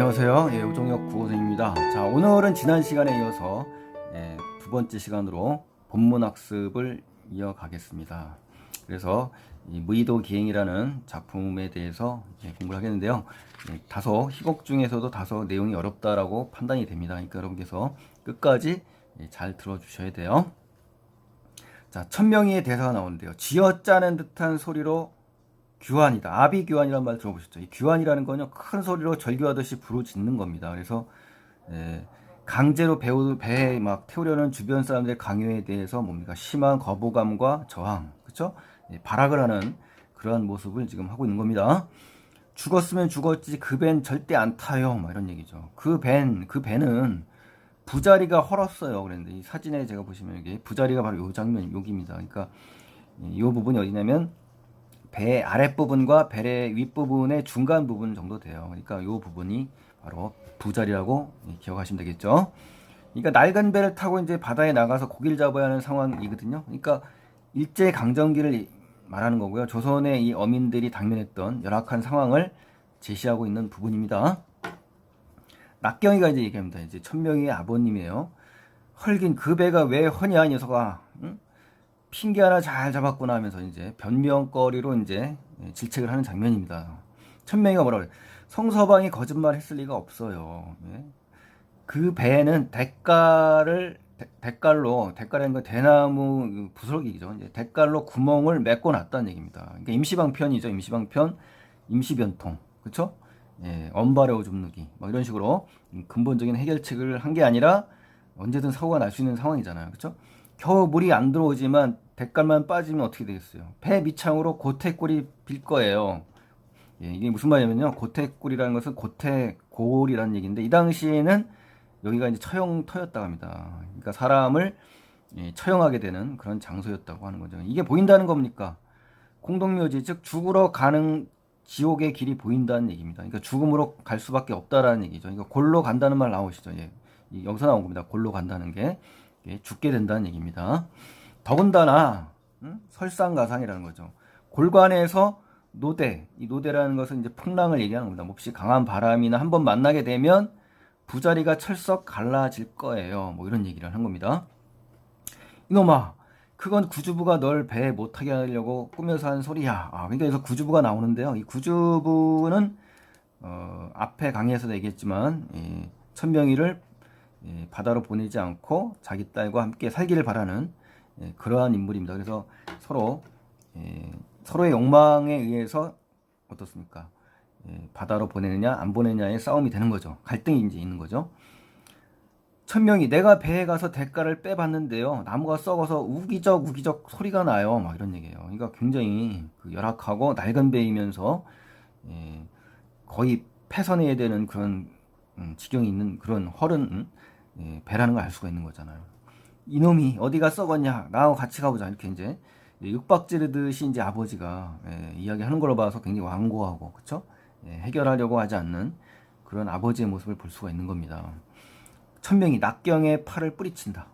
안녕하세요. 우종혁 구호생입니다. 자, 오늘은 지난 시간에 이어서 두 번째 시간으로 본문 학습을 이어가겠습니다. 그래서 이 무의도 기행이라는 작품에 대해서 공부를 하겠는데요. 다소 희곡 중에서도 다소 내용이 어렵다라고 판단이 됩니다. 그러니까 여러분께서 끝까지 잘 들어주셔야 돼요. 자, 천명이의 대사가 나오는데요. 쥐어짜는 듯한 소리로 규환이다. 아비규환이라는 말 들어보셨죠? 이 규환이라는 건요, 큰 소리로 절규하듯이 부르짖는 겁니다. 그래서 강제로 배에 막 태우려는 주변 사람들의 강요에 대해서 뭡니까? 심한 거부감과 저항, 그렇죠? 발악을 하는 그러한 모습을 지금 하고 있는 겁니다. 죽었으면 죽었지 그 밴 절대 안 타요. 막 이런 얘기죠. 그 배는 부자리가 헐었어요. 그랬는데 이 사진에 제가 보시면 이게 부자리가 바로 요 장면, 여기입니다. 그러니까 이 부분이 어디냐면 배 아랫부분과 배의 윗부분의 중간 부분 정도 돼요. 그러니까 이 부분이 바로 부자리라고 기억하시면 되겠죠. 그러니까 낡은 배를 타고 이제 바다에 나가서 고기를 잡아야 하는 상황이거든요. 그러니까 일제 강점기를 말하는 거고요. 조선의 이 어민들이 당면했던 열악한 상황을 제시하고 있는 부분입니다. 낙경이가 이제 얘기합니다. 이제 천명이의 아버님이에요. 헐긴 그 배가 왜 허냐, 이 녀석아. 응? 핑계 하나 잘 잡았구나 하면서 이제 변명거리로 이제 질책을 하는 장면입니다. 천명이가 뭐라 그래? 성서방이 거짓말 했을 리가 없어요. 그 배에는 대깔이라는 건 대나무 부스러기죠. 이제 대깔로 구멍을 메꿔 놨다는 얘기입니다. 그러니까 임시방편이죠. 임시방편, 임시변통, 그렇죠? 언발의 오줌 누기, 뭐 이런 식으로 근본적인 해결책을 한 게 아니라 언제든 사고가 날 수 있는 상황이잖아요, 그렇죠? 겨우 물이 안 들어오지만 대깔만 빠지면 어떻게 되겠어요? 배 밑창으로 고태골이 빌 거예요. 이게 무슨 말이냐면요. 고태골이라는 것은 고태골이라는 얘기인데, 이 당시에는 여기가 이제 처형터였다고 합니다. 그러니까 사람을 처형하게 되는 그런 장소였다고 하는 거죠. 이게 보인다는 겁니까? 공동묘지, 즉 죽으러 가는 지옥의 길이 보인다는 얘기입니다. 그러니까 죽음으로 갈 수밖에 없다라는 얘기죠. 그러니까 골로 간다는 말 나오시죠. 여기서 나온 겁니다. 골로 간다는 게 죽게 된다는 얘기입니다. 더군다나 설상가상이라는 거죠. 골관에서 노대, 이 노대라는 것은 이제 풍랑을 얘기하는 겁니다. 몹시 강한 바람이나 한번 만나게 되면 부자리가 철썩 갈라질 거예요. 뭐 이런 얘기를 한 겁니다. 이놈아, 그건 구주부가 널 배에 못 타게 하려고 꾸며서 한 소리야. 그러니까 여기서 구주부가 나오는데요. 이 구주부는 앞에 강의에서도 얘기했지만 천명이를 바다로 보내지 않고 자기 딸과 함께 살기를 바라는 그러한 인물입니다. 그래서 서로의 욕망에 의해서 어떻습니까? 바다로 보내느냐 안 보내느냐의 싸움이 되는 거죠. 갈등이 이제 있는 거죠. 천명이 내가 배에 가서 대가를 빼봤는데요. 나무가 썩어서 우기적 소리가 나요. 막 이런 얘기예요. 그러니까 굉장히 열악하고 낡은 배이면서 거의 폐선해야 되는 그런 지경이 있는 그런 헐은 배라는 걸 알 수가 있는 거잖아요. 이놈이 어디가 썩었냐? 나하고 같이 가보자. 이렇게 이제 육박지르듯이 이제 아버지가 이야기하는 걸로 봐서 굉장히 완고하고, 그쵸? 해결하려고 하지 않는 그런 아버지의 모습을 볼 수가 있는 겁니다. 천명이 낙경의 팔을 뿌리친다.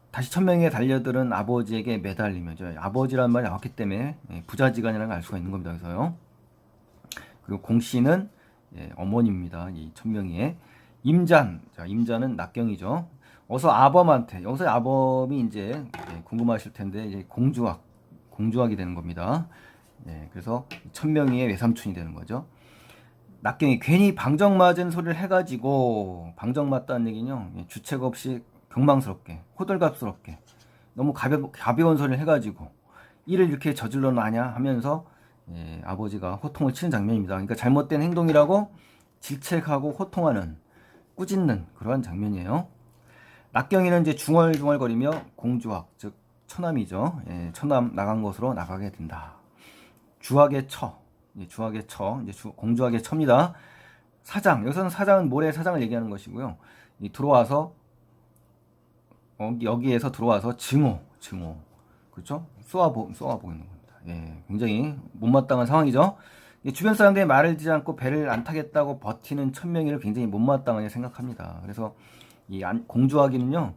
다시 천명에 달려들은 아버지에게 매달리며, 아버지란 말이 나왔기 때문에 부자지간이라는 걸 알 수가 있는 겁니다. 그래서요. 그리고 공씨는 어머니입니다. 이 천명이의 임자는 낙경이죠. 어서 아범한테, 여기서 아범이 이제 궁금하실 텐데 이제 공주학이 되는 겁니다. 그래서 천명이의 외삼촌이 되는 거죠. 낙경이 괜히 방정 맞은 소리를 해가지고, 방정 맞다는 얘기는요, 주책 없이 경망스럽게, 호들갑스럽게, 너무 가벼운 소리를 해가지고 일을 이렇게 저질러 놔냐 하면서 아버지가 호통을 치는 장면입니다. 그러니까 잘못된 행동이라고 질책하고 호통하는, 꾸짖는 그러한 장면이에요. 낙경이는 이제 중얼중얼거리며 공주학, 즉 처남이죠. 처남 나간 곳으로 나가게 된다. 주학의 처, 공주학의 처입니다. 사장, 여기서는 사장은 모래 사장을 얘기하는 것이고요. 여기에서 들어와서 증오, 그렇죠? 쏘아보이는 겁니다. 굉장히 못마땅한 상황이죠. 주변 사람들이 말을 듣지 않고 배를 안 타겠다고 버티는 천명이를 굉장히 못마땅하게 생각합니다. 그래서 이 공주하기는요,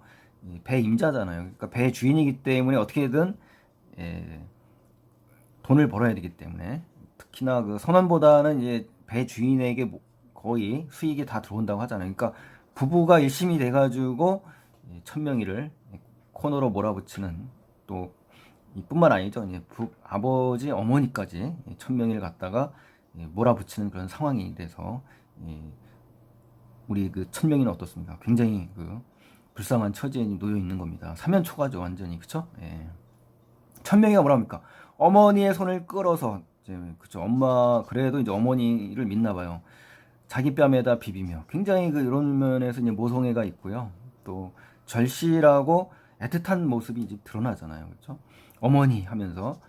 배 임자잖아요. 그러니까 배 주인이기 때문에 어떻게든 돈을 벌어야 되기 때문에, 특히나 그 선원보다는 이제 배 주인에게 거의 수익이 다 들어온다고 하잖아요. 그러니까 부부가 일심이 돼가지고 천명이를 코너로 몰아붙이는, 또 이뿐만 아니죠. 이제 아버지 어머니까지 천명이를 갖다가 몰아붙이는 그런 상황이 돼서 우리 그 천명이는 어떻습니까? 굉장히 그 불쌍한 처지에 놓여 있는 겁니다. 사면초가죠, 완전히. 그쵸? 예. 천명이가 뭐랍니까? 어머니의 손을 끌어서, 이제, 그쵸? 엄마, 그래도 이제 어머니를 믿나 봐요. 자기 뺨에다 비비며. 굉장히 그 이런 면에서 이제 모성애가 있고요. 또 절실하고 애틋한 모습이 이제 드러나잖아요. 그쵸? 어머니 하면서.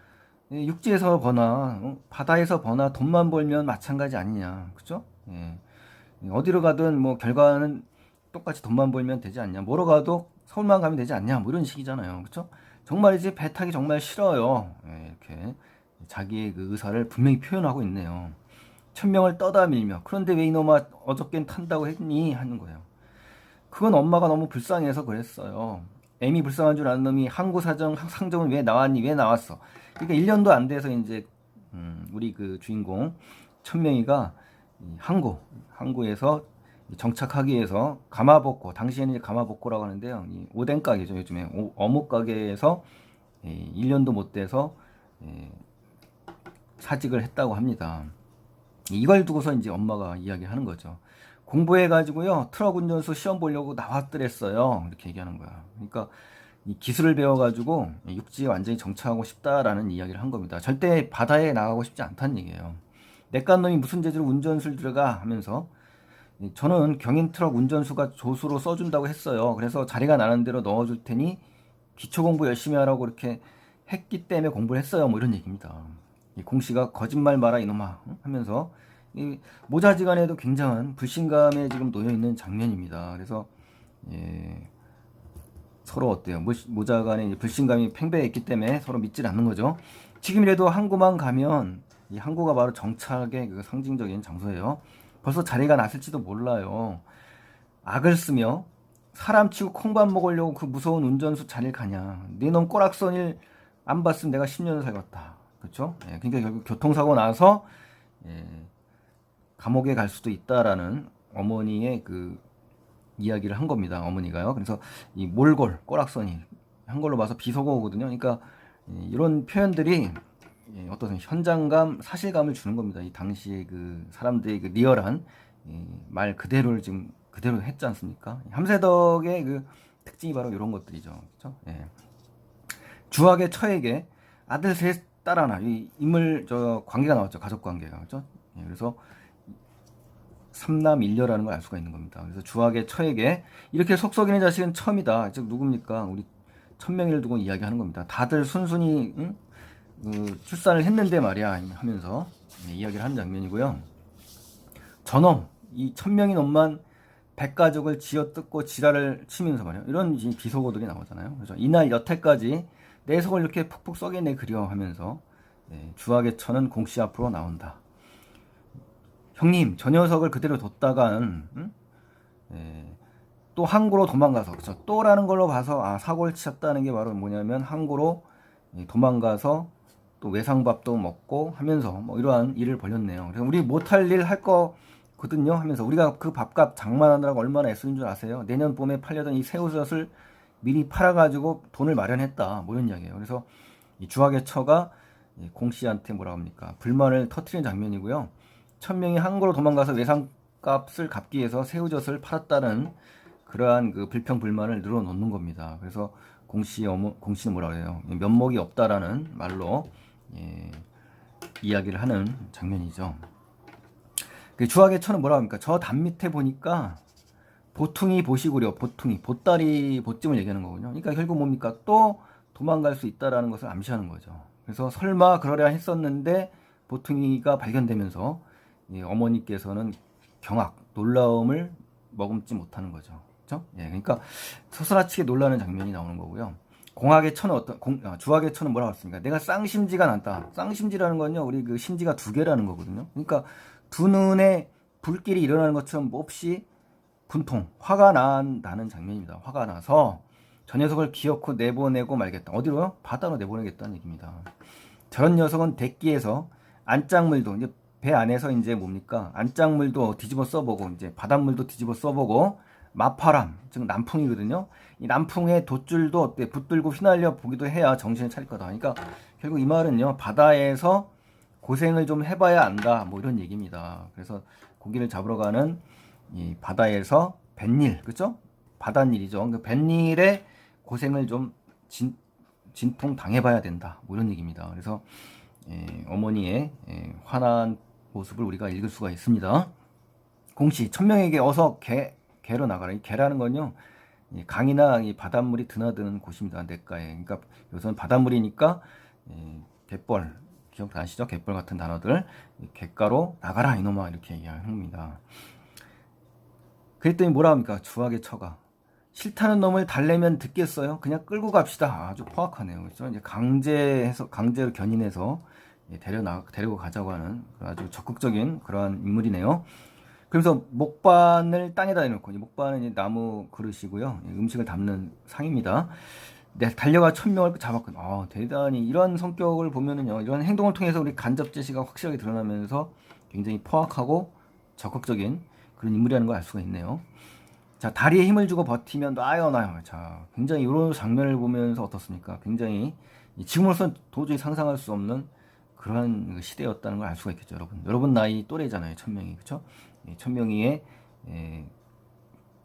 육지에서 버나, 바다에서 버나 돈만 벌면 마찬가지 아니냐. 그쵸? 예. 어디로 가든 뭐 결과는 똑같이 돈만 벌면 되지 않냐. 뭐로 가도 서울만 가면 되지 않냐. 뭐 이런 식이잖아요. 그쵸? 정말 이제 배 타기 정말 싫어요. 예, 이렇게 자기의 그 의사를 분명히 표현하고 있네요. 천명을 떠다 밀며, 그런데 왜 이놈아 어저께는 탄다고 했니? 하는 거예요. 그건 엄마가 너무 불쌍해서 그랬어요. 애미 불쌍한 줄 아는 놈이 항구 상점은 왜 나왔니? 왜 나왔어? 그러니까 1년도 안 돼서 이제 우리 그 주인공 천명이가 항구에서 정착하기 위해서 가마복고, 당시에는 이제 가마복고라고 하는데요. 이 오뎅 가게죠, 요즘에. 어묵 가게에서 1년도 못 돼서 사직을 했다고 합니다. 이걸 두고서 이제 엄마가 이야기하는 거죠. 공부해가지고요, 트럭 운전수 시험 보려고 나왔더랬어요. 이렇게 얘기하는 거야. 그러니까 이 기술을 배워가지고 육지에 완전히 정착하고 싶다라는 이야기를 한 겁니다. 절대 바다에 나가고 싶지 않다는 얘기예요. 내깐 놈이 무슨 재주로 운전수를 들어가 하면서, 저는 경인 트럭 운전수가 조수로 써준다고 했어요. 그래서 자리가 나는 대로 넣어줄 테니 기초 공부 열심히 하라고 이렇게 했기 때문에 공부를 했어요. 뭐 이런 얘기입니다. 공 씨가 거짓말 마라 이놈아 하면서 이 모자지간에도 굉장한 불신감에 지금 놓여 있는 장면입니다. 그래서 서로 어때요? 모자간에 불신감이 팽배했기 때문에 서로 믿질 않는 거죠. 지금이라도 항구만 가면, 이 항구가 바로 정착의 그 상징적인 장소예요. 벌써 자리가 났을지도 몰라요. 악을 쓰며 사람 치고 콩밥 먹으려고 그 무서운 운전수 자리를 가냐. 네 놈 꼬락선일 안 봤으면 내가 10년을 살겠다. 그렇죠? 그러니까 결국 교통사고 나서 감옥에 갈 수도 있다라는 어머니의 그 이야기를 한 겁니다. 어머니가요. 그래서 이 몰골, 꼬락선이 한걸로 봐서 비속어거든요. 그러니까 이런 표현들이 어떤 현장감, 사실감을 주는 겁니다. 이 당시에 그 사람들의 그 리얼한 말 그대로를 지금 그대로 했지 않습니까? 함세덕의 그 특징이 바로 이런 것들이죠. 그렇죠? 주학의 처에게 아들 셋, 딸 하나, 이 인물 저 관계가 나왔죠. 가족 관계가. 그렇죠? 그래서 삼남일녀라는 걸 알 수가 있는 겁니다. 그래서 주학의 처에게 이렇게 속썩이는 자식은 처음이다. 즉 누굽니까? 우리 천명이를 두고 이야기하는 겁니다. 다들 순순히 출산을 했는데 말이야 하면서 이야기를 하는 장면이고요. 저놈, 이 천명이 놈만 백가족을 쥐어뜯고 지랄을 치면서 말이야. 이런 비속어들이 나오잖아요. 그래서 이날 여태까지 내 속을 이렇게 푹푹 썩여내 그려 하면서 주학의 처는 공씨 앞으로 나온다. 형님, 저 녀석을 그대로 뒀다간 또 항구로 도망가서, 그렇죠? 또라는 걸로 봐서 사고를 치셨다는 게 바로 뭐냐면 항구로 도망가서 또 외상밥도 먹고 하면서 뭐 이러한 일을 벌였네요. 그래서 우리 못할 일 할 거거든요 하면서, 우리가 그 밥값 장만하느라고 얼마나 애쓰는 줄 아세요? 내년 봄에 팔려던 이 새우젓을 미리 팔아가지고 돈을 마련했다. 뭐 이런 이야기예요. 그래서 이 주학의 처가 공 씨한테 뭐라 합니까? 불만을 터트리는 장면이고요. 천명이 항구로 도망가서 외상값을 갚기 위해서 새우젓을 팔았다는 그러한 그 불평불만을 늘어놓는 겁니다. 그래서 공씨는 뭐라 그래요? 면목이 없다라는 말로 이야기를 하는 장면이죠. 주학의 처는 뭐라 합니까? 저 담 밑에 보니까 보퉁이 보시구려, 보퉁이, 보따리, 보찜을 얘기하는 거군요. 그러니까 결국 뭡니까? 또 도망갈 수 있다라는 것을 암시하는 거죠. 그래서 설마 그러려 했었는데 보퉁이가 발견되면서 어머니께서는 경악, 놀라움을 머금지 못하는 거죠. 그렇죠? 그러니까 서스라치게 놀라는 장면이 나오는 거고요. 주학의 처는 뭐라고 했습니까? 내가 쌍심지가 났다. 쌍심지라는 건요, 우리 그 심지가 두 개라는 거거든요. 그러니까 두 눈에 불길이 일어나는 것처럼 몹시 분통, 화가 난다는 장면입니다. 화가 나서 저 녀석을 기어코 내보내고 말겠다. 어디로요? 바다로 내보내겠다는 얘기입니다. 저런 녀석은 대기에서 안짝물도, 이제 배 안에서 이제 뭡니까? 안짝물도 뒤집어 써보고, 이제 바닷물도 뒤집어 써보고, 마파람, 즉 남풍이거든요. 이 남풍의 돛줄도 어때? 붙들고 휘날려 보기도 해야 정신을 차릴 거다. 그러니까 결국 이 말은요, 바다에서 고생을 좀 해봐야 안다. 뭐 이런 얘기입니다. 그래서 고기를 잡으러 가는 이 바다에서 뱃일, 그죠? 바닷일이죠. 그 뱃일에 고생을 좀 진통 당해봐야 된다. 뭐 이런 얘기입니다. 그래서 어머니의 화난 모습을 우리가 읽을 수가 있습니다. 공시 천명에게 어서 개로 나가라. 이 개라는 건요, 이 강이나 이 바닷물이 드나드는 곳입니다. 냇가에. 그러니까 요새는 바닷물이니까 갯벌, 기억나시죠? 갯벌 같은 단어들. 갯가로 나가라 이놈아, 이렇게 얘기하는 겁니다. 그랬더니 뭐라 합니까? 주악의 처가 싫다는 놈을 달래면 듣겠어요? 그냥 끌고 갑시다. 아주 포악하네요. 그렇죠? 이제 강제로 견인해서 데리고 가자고 하는 아주 적극적인 그러한 인물이네요. 그래서 목반을 땅에다 내놓고, 이 목반은 이제 나무 그릇이고요. 음식을 담는 상입니다. 네, 달려가 1000명을 잡았거든요. 대단히 이런 성격을 보면은요, 이런 행동을 통해서 우리 간접 제시가 확실하게 드러나면서 굉장히 포악하고 적극적인 그런 인물이라는 걸 알 수가 있네요. 자, 다리에 힘을 주고 버티면 놔요. 자, 굉장히 이런 장면을 보면서 어떻습니까? 굉장히 지금으로서는 도저히 상상할 수 없는 그러한 시대였다는 걸 알 수가 있겠죠, 여러분. 여러분 나이 또래잖아요, 천명이, 그렇죠? 천명이의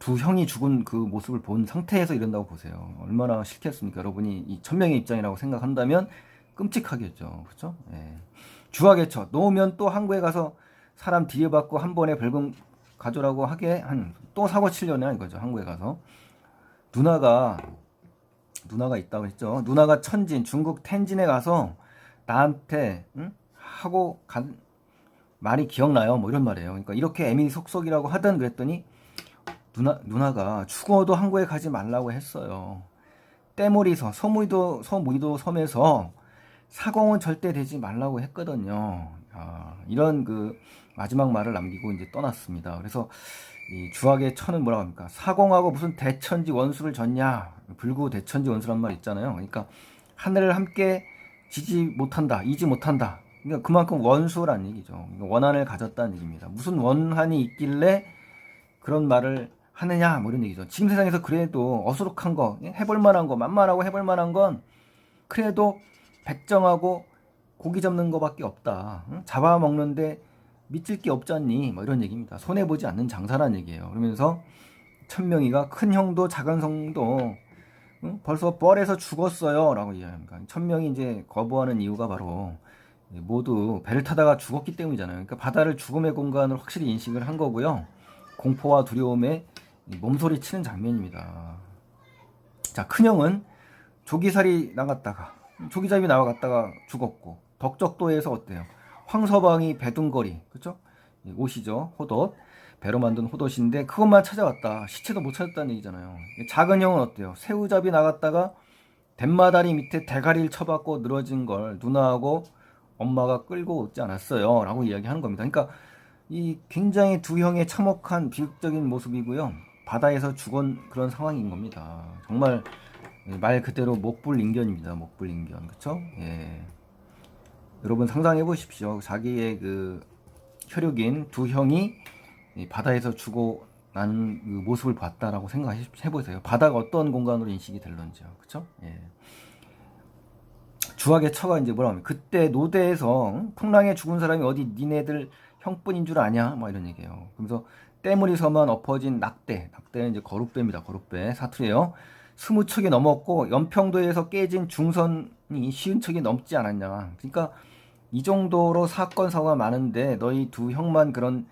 두 형이 죽은 그 모습을 본 상태에서 이런다고 보세요. 얼마나 싫겠습니까? 여러분이 이 천명의 입장이라고 생각한다면 끔찍하겠죠, 그렇죠? 주악의 처 놓으면 또 항구에 가서 사람 들여받고 한 번에 벌금 가져라고 하게 한 또 사고 치려냐 이거죠. 항구에 가서 누나가 있다고 했죠. 누나가 천진 중국 텐진에 가서 나한테 하고 간 말이 기억나요. 뭐 이런 말이에요. 그러니까 이렇게 애미속속이라고 하든 그랬더니 누나가 죽어도 항구에 가지 말라고 했어요. 때모리서 서무이도 섬에서 사공은 절대 되지 말라고 했거든요. 이런 그 마지막 말을 남기고 이제 떠났습니다. 그래서 이 주악의 처는 뭐라고 합니까? 사공하고 무슨 대천지 원수를 졌냐? 불구 대천지 원수란 말 있잖아요. 그러니까 하늘을 함께 이지 못한다. 그러니까 그만큼 원수란 얘기죠. 원한을 가졌다는 얘기입니다. 무슨 원한이 있길래 그런 말을 하느냐? 뭐 이런 얘기죠. 지금 세상에서 그래도 어수룩한 거, 해볼 만한 거, 만만하고 해볼 만한 건 그래도 백정하고 고기 잡는 거밖에 없다. 잡아먹는데 믿을 게 없잖니? 뭐 이런 얘기입니다. 손해보지 않는 장사란 얘기예요. 그러면서 천명이가 큰 형도 작은 성도 벌써 뻘에서 죽었어요. 라고 이야기합니다. 천명이 이제 거부하는 이유가 바로 모두 배를 타다가 죽었기 때문이잖아요. 그러니까 바다를 죽음의 공간을 확실히 인식을 한 거고요. 공포와 두려움에 몸소리 치는 장면입니다. 자, 큰형은 조기살이 조기잡이 나갔다가 죽었고, 덕적도에서 어때요? 황서방이 배둔거리, 그쵸? 옷이죠, 호돛. 배로 만든 호돛인데 그것만 찾아왔다. 시체도 못 찾았다는 얘기잖아요. 작은 형은 어때요? 새우잡이 나갔다가 덴마다리 밑에 대가리를 쳐박고 늘어진 걸 누나하고 엄마가 끌고 오지 않았어요. 라고 이야기하는 겁니다. 그러니까 이 굉장히 두 형의 참혹한 비극적인 모습이고요. 바다에서 죽은 그런 상황인 겁니다. 정말 말 그대로 목불인견입니다. 목불인견. 그쵸? 여러분 상상해 보십시오. 자기의 그 혈육인 두 형이 바다에서 죽어 나는 그 모습을 봤다라고 생각해 보세요. 바다가 어떤 공간으로 인식이 될런지요. 그쵸? 주악의 처가 이제 뭐라 하면 그때 노대에서 풍랑에 죽은 사람이 어디 니네들 형뿐인 줄 아냐? 뭐 이런 얘기예요. 그래서 때무리서만 엎어진 낙대는 이제 거룩배입니다. 거룩배 사투리예요. 20척이 넘었고 연평도에서 깨진 중선이 50척이 넘지 않았냐. 그러니까 이 정도로 사건 사고가 많은데 너희 두 형만 그런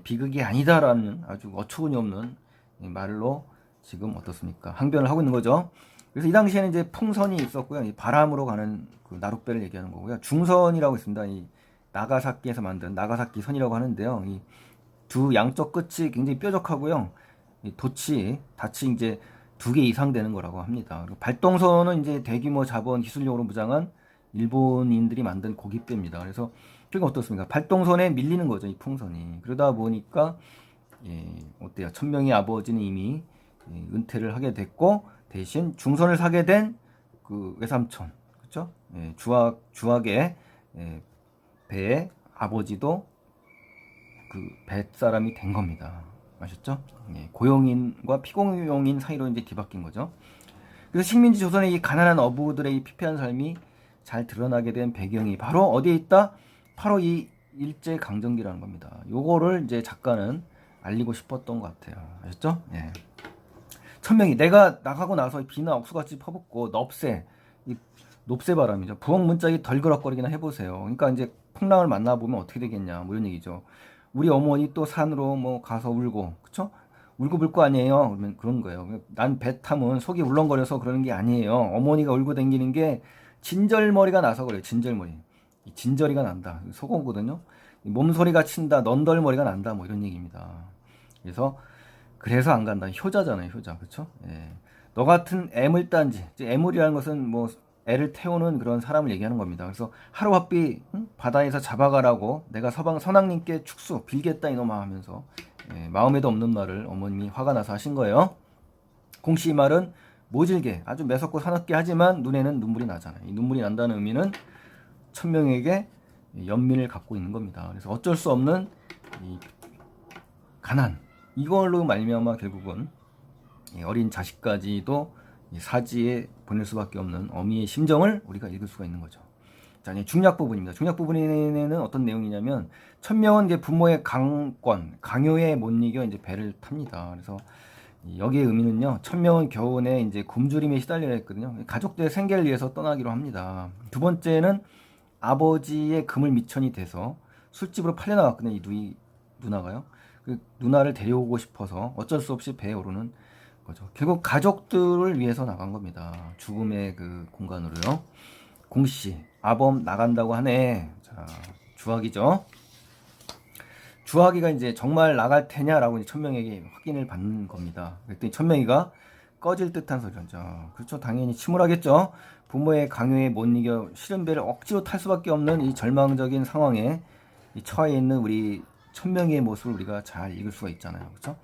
비극이 아니다라는 아주 어처구니 없는 말로 지금 어떻습니까? 항변을 하고 있는 거죠. 그래서 이 당시에는 이제 풍선이 있었고요. 이 바람으로 가는 그 나룻배를 얘기하는 거고요. 중선이라고 있습니다. 이 나가사키에서 만든 나가사키 선이라고 하는데요. 이 두 양쪽 끝이 굉장히 뾰족하고요. 이 돛이 이제 2개 이상 되는 거라고 합니다. 그리고 발동선은 이제 대규모 자본 기술력으로 무장한 일본인들이 만든 고깃배입니다. 그래서 그러니까 어떻습니까? 발동선에 밀리는 거죠, 이 풍선이. 그러다 보니까 어때요? 천명의 아버지는 이미 은퇴를 하게 됐고 대신 중선을 사게 된 그 외삼촌, 그렇죠? 주악의 배의 아버지도 그 뱃사람이 된 겁니다. 아셨죠? 예, 고용인과 피고용인 사이로 이제 뒤바뀐 거죠. 그래서 식민지 조선의 이 가난한 어부들의 이 피폐한 삶이 잘 드러나게 된 배경이 바로 어디에 있다? 바로 이 일제 강점기라는 겁니다. 요거를 이제 작가는 알리고 싶었던 것 같아요. 아셨죠? 예. 천명이 내가 나가고 나서 비나 억수같이 퍼붓고 넙새, 이 넙새바람이죠. 부엌 문짝이 덜그럭거리기나 해보세요. 그러니까 이제 풍랑을 만나보면 어떻게 되겠냐, 뭐 이런 얘기죠. 우리 어머니 또 산으로 뭐 가서 울고, 그쵸? 울고 불 거 아니에요. 그러면 그런 거예요. 난 배 타면 속이 울렁거려서 그러는 게 아니에요. 어머니가 울고 댕기는 게 진절머리가 나서 그래요. 진절머리. 진저리가 난다. 속어거든요. 몸소리가 친다. 넌덜머리가 난다. 뭐 이런 얘기입니다. 그래서 안 간다. 효자잖아요. 효자. 그쵸? 예. 너 같은 애물단지. 애물이라는 것은 뭐 애를 태우는 그런 사람을 얘기하는 겁니다. 그래서 하루바삐 바다에서 잡아가라고 내가 선왕님께 축수 빌겠다 이놈아 하면서 마음에도 없는 말을 어머님이 화가 나서 하신 거예요. 공씨 말은 모질게 아주 매섭고 사납게 하지만 눈에는 눈물이 나잖아요. 이 눈물이 난다는 의미는 천명에게 연민을 갖고 있는 겁니다. 그래서 어쩔 수 없는 이 가난 이걸로 말미암아 결국은 어린 자식까지도 사지에 보낼 수밖에 없는 어미의 심정을 우리가 읽을 수가 있는 거죠. 자, 이제 중략 부분입니다. 중략 부분에는 어떤 내용이냐면 천명은 이제 부모의 강요에 못 이겨 이제 배를 탑니다. 그래서 여기의 의미는요. 천명은 겨우내 이제 굶주림에 시달리려 했거든요. 가족들의 생계를 위해서 떠나기로 합니다. 두 번째는 아버지의 그물 미천이 돼서 술집으로 팔려나갔거든요. 이 누나가요. 그 누나를 데려오고 싶어서 어쩔 수 없이 배에 오르는 거죠. 결국 가족들을 위해서 나간 겁니다. 죽음의 그 공간으로요. 공씨, 아범 나간다고 하네. 자, 주학이죠. 주학이가 이제 정말 나갈 테냐라고 이제 천명에게 확인을 받는 겁니다. 그랬더니 천명이가 꺼질 듯한 소리죠. 그렇죠. 당연히 침울하겠죠. 부모의 강요에 못 이겨 싫은 배를 억지로 탈 수밖에 없는 이 절망적인 상황에 처해 있는 우리 천명이의 모습을 우리가 잘 읽을 수가 있잖아요. 그렇죠?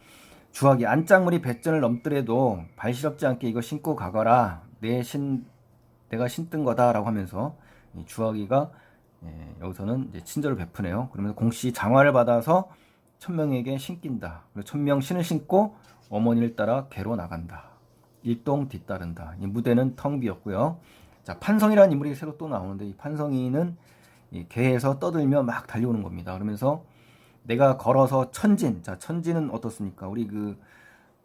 주학이 안짝물이 배전을 넘더라도 발시럽지 않게 이거 신고 가거라. 내가 신든 거다라고 하면서 주학이가 여기서는 이제 친절을 베푸네요. 그러면서 공씨 장화를 받아서 천명에게 신긴다. 그리고 천명 신을 신고 어머니를 따라 개로 나간다. 일동 뒤따른다. 이 무대는 텅 비었고요. 자, 판성이라는 인물이 새로 또 나오는데 이 판성이는 이 개에서 떠들며 막 달려오는 겁니다. 그러면서 내가 걸어서 천진. 자, 천진은 어떻습니까? 우리 그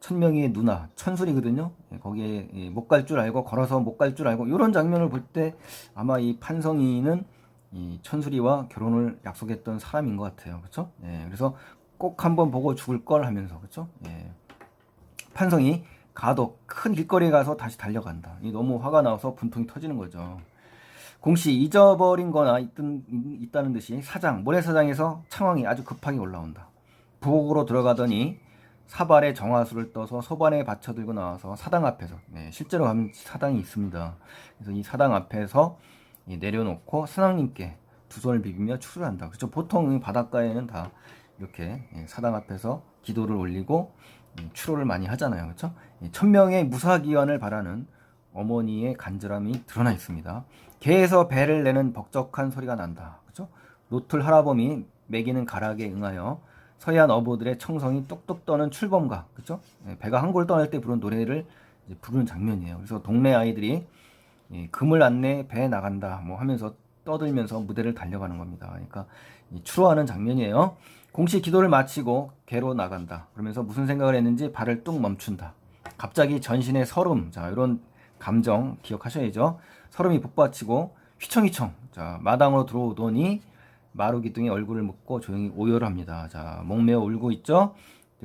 천명이의 누나 천술이거든요. 거기에 못 갈 줄 알고 걸어서 못 갈 줄 알고 이런 장면을 볼 때 아마 이 판성이는 이 천술이와 결혼을 약속했던 사람인 것 같아요. 그렇죠? 그래서 꼭 한번 보고 죽을 걸 하면서 그렇죠? 판성이 가도 큰 길거리에 가서 다시 달려간다. 너무 화가 나서 분통이 터지는 거죠. 공씨 잊어버린 거나 있다는 듯이 모래사장에서 창왕이 아주 급하게 올라온다. 부엌으로 들어가더니 사발에 정화수를 떠서 소반에 받쳐 들고 나와서 사당 앞에서 실제로 가면 사당이 있습니다. 그래서 이 사당 앞에서 내려놓고 선왕님께 두 손을 비비며 추를 한다. 그렇죠? 보통 바닷가에는 다 이렇게 사당 앞에서 기도를 올리고 추로를 많이 하잖아요. 그렇죠? 천명의 무사기원을 바라는 어머니의 간절함이 드러나 있습니다. 개에서 배를 내는 벅적한 소리가 난다. 그렇죠? 노틀 할아범이 매기는 가락에 응하여 서해안 어부들의 청성이 똑똑 떠는 출범가, 그렇죠? 배가 한 골 떠날 때 부른 노래를 이제 부르는 장면이에요. 그래서 동네 아이들이 그물 안내 배 나간다 뭐 하면서 떠들면서 무대를 달려가는 겁니다. 그러니까 추로하는 장면이에요. 공씨 기도를 마치고 개로 나간다. 그러면서 무슨 생각을 했는지 발을 뚝 멈춘다. 갑자기 전신의 설움, 자 이런 감정 기억하셔야죠. 설움이 북받치고 휘청휘청, 자 마당으로 들어오더니 마루기둥에 얼굴을 묻고 조용히 오열을 합니다. 자 목매어 울고 있죠.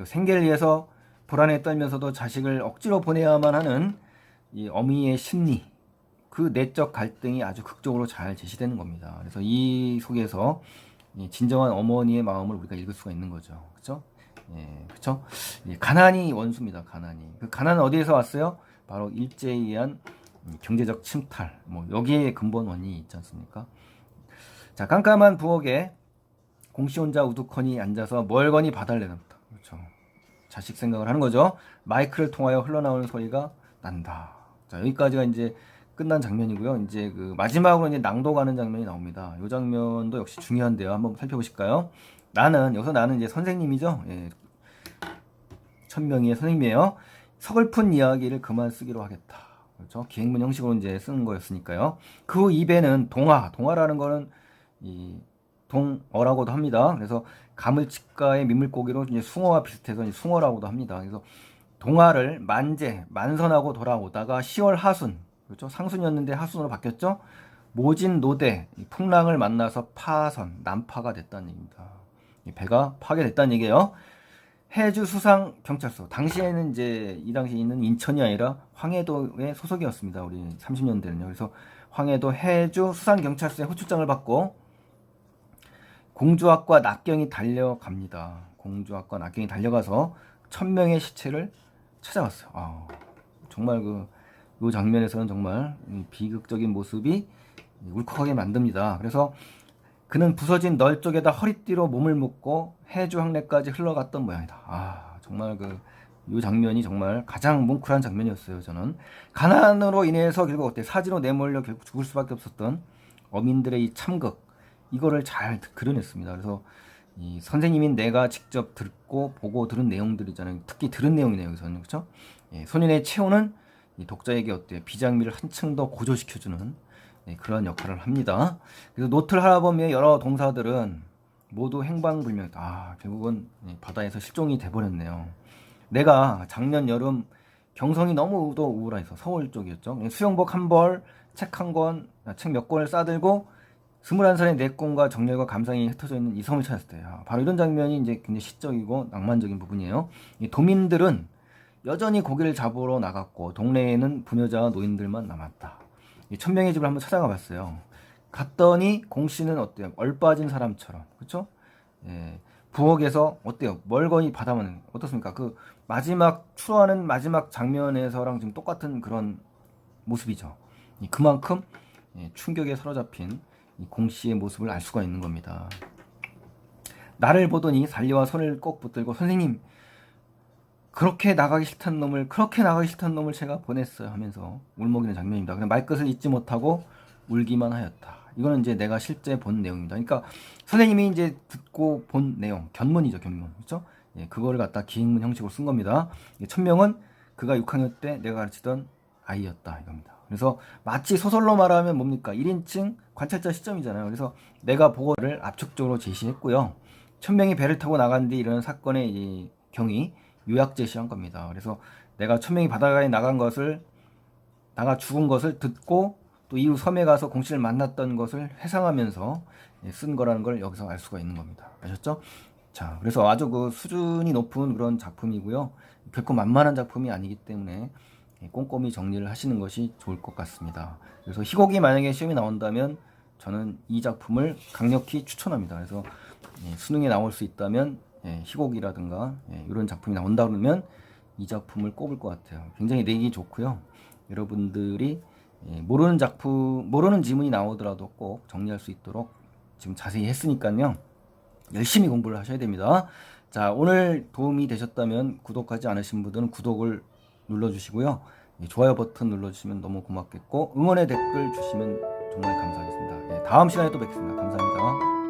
생계를 위해서 불안에 떨면서도 자식을 억지로 보내야만 하는 이 어미의 심리, 그 내적 갈등이 아주 극적으로 잘 제시되는 겁니다. 그래서 이 속에서 진정한 어머니의 마음을 우리가 읽을 수가 있는 거죠. 그렇죠? 그렇죠? 가난이 원수입니다. 가난이. 그 가난은 어디에서 왔어요? 바로 일제에 의한 경제적 침탈. 뭐 여기에 근본 원인이 있지 않습니까? 자, 깜깜한 부엌에 공씨 혼자 우두커니 앉아서 멀거니 바다를 내다본다. 그렇죠. 자식 생각을 하는 거죠. 마이크를 통하여 흘러나오는 소리가 난다. 자, 여기까지가 이제 끝난 장면이고요. 이제 그 마지막으로 이제 낭독하는 장면이 나옵니다. 이 장면도 역시 중요한데요. 한번 살펴보실까요? 여기서 나는 이제 선생님이죠. 예, 천명희의 선생님이에요. 서글픈 이야기를 그만 쓰기로 하겠다. 그렇죠? 기행문 형식으로 이제 쓰는 거였으니까요. 그 입에는 동화라는 거는 이 동어라고도 합니다. 그래서 가물치가의 민물고기로 이제 숭어와 비슷해서 이제 숭어라고도 합니다. 그래서 동화를 만선하고 돌아오다가 10월 하순, 그렇죠? 상순이었는데 하순으로 바뀌었죠? 모진 노대, 풍랑을 만나서 난파가 됐다는 얘기입니다. 배가 파괴됐다는 얘기예요. 해주 수상 경찰서. 당시에는 이제 이 당시에 있는 인천이 아니라 황해도의 소속이었습니다. 우리 30년대는요. 그래서 황해도 해주 수상 경찰서에 호출장을 받고 공주학과 낙경이 달려갑니다. 공주학과 낙경이 달려가서 1000명의 시체를 찾아왔어요. 정말 이 장면에서는 정말 비극적인 모습이 울컥하게 만듭니다. 그래서 그는 부서진 널 쪽에다 허리띠로 몸을 묶고 해주 항래까지 흘러갔던 모양이다. 정말 이 장면이 정말 가장 뭉클한 장면이었어요. 저는 가난으로 인해서 결국 사지로 내몰려 결국 죽을 수밖에 없었던 어민들의 이 참극, 이거를 잘 그려냈습니다. 그래서 이 선생님인 내가 직접 듣고 보고 들은 내용들이잖아요. 특히 들은 내용이네요. 여기서는 그렇죠? 예, 소년의 체온은 이 독자에게 비장미를 한층 더 고조시켜주는 그런 역할을 합니다. 그래서 노틀 할아범이의 여러 동사들은 모두 행방불명. 결국은 바다에서 실종이 돼버렸네요. 내가 작년 여름 경성이 너무도 우울해서 서울 쪽이었죠. 수영복 한 벌, 책 한 권, 책 몇 권을 싸들고 21살의 내꿈과 정열과 감상이 흩어져 있는 이 섬을 찾았을 때, 바로 이런 장면이 이제 굉장히 시적이고 낭만적인 부분이에요. 이 도민들은 여전히 고기를 잡으러 나갔고 동네에는 부녀자와 노인들만 남았다. 이 천명의 집을 한번 찾아가 봤어요. 갔더니 공씨는 어때요? 얼빠진 사람처럼, 그렇죠? 예, 부엌에서 어때요? 멀거니 바다만 어떻습니까? 그 마지막 추로하는 마지막 장면에서랑 지금 똑같은 그런 모습이죠. 그만큼 충격에 사로잡힌 이 공씨의 모습을 알 수가 있는 겁니다. 나를 보더니 살려와 손을 꼭 붙들고 선생님, 그렇게 나가기 싫다는 놈을 제가 보냈어요 하면서 울먹이는 장면입니다. 그냥 말끝을 잊지 못하고 울기만 하였다. 이거는 이제 내가 실제 본 내용입니다. 그러니까 선생님이 이제 듣고 본 내용, 견문이죠, 견문. 그렇죠? 예, 그거를 갖다 기행문 형식으로 쓴 겁니다. 천명은 그가 6학년 때 내가 가르치던 아이였다 이겁니다. 그래서 마치 소설로 말하면 뭡니까? 1인칭 관찰자 시점이잖아요. 그래서 내가 보고를 압축적으로 제시했고요. 천명이 배를 타고 나간 뒤 이런 사건의 이 경위 요약 제시한 겁니다. 그래서 내가 천명이 바다가에 나가 죽은 것을 듣고 또 이후 섬에 가서 공씨를 만났던 것을 회상하면서 쓴 거라는 걸 여기서 알 수가 있는 겁니다. 아셨죠? 자, 그래서 아주 수준이 높은 그런 작품이고요. 결코 만만한 작품이 아니기 때문에 꼼꼼히 정리를 하시는 것이 좋을 것 같습니다. 그래서 희곡이 만약에 시험에 나온다면 저는 이 작품을 강력히 추천합니다. 그래서 수능에 나올 수 있다면 희곡이라든가 이런 작품이 나온다 그러면 이 작품을 꼽을 것 같아요. 굉장히 내기 좋고요. 여러분들이 모르는 지문이 나오더라도 꼭 정리할 수 있도록 지금 자세히 했으니까요. 열심히 공부를 하셔야 됩니다. 자, 오늘 도움이 되셨다면 구독하지 않으신 분들은 구독을 눌러주시고요. 좋아요 버튼 눌러주시면 너무 고맙겠고 응원의 댓글 주시면 정말 감사하겠습니다. 다음 시간에 또 뵙겠습니다. 감사합니다.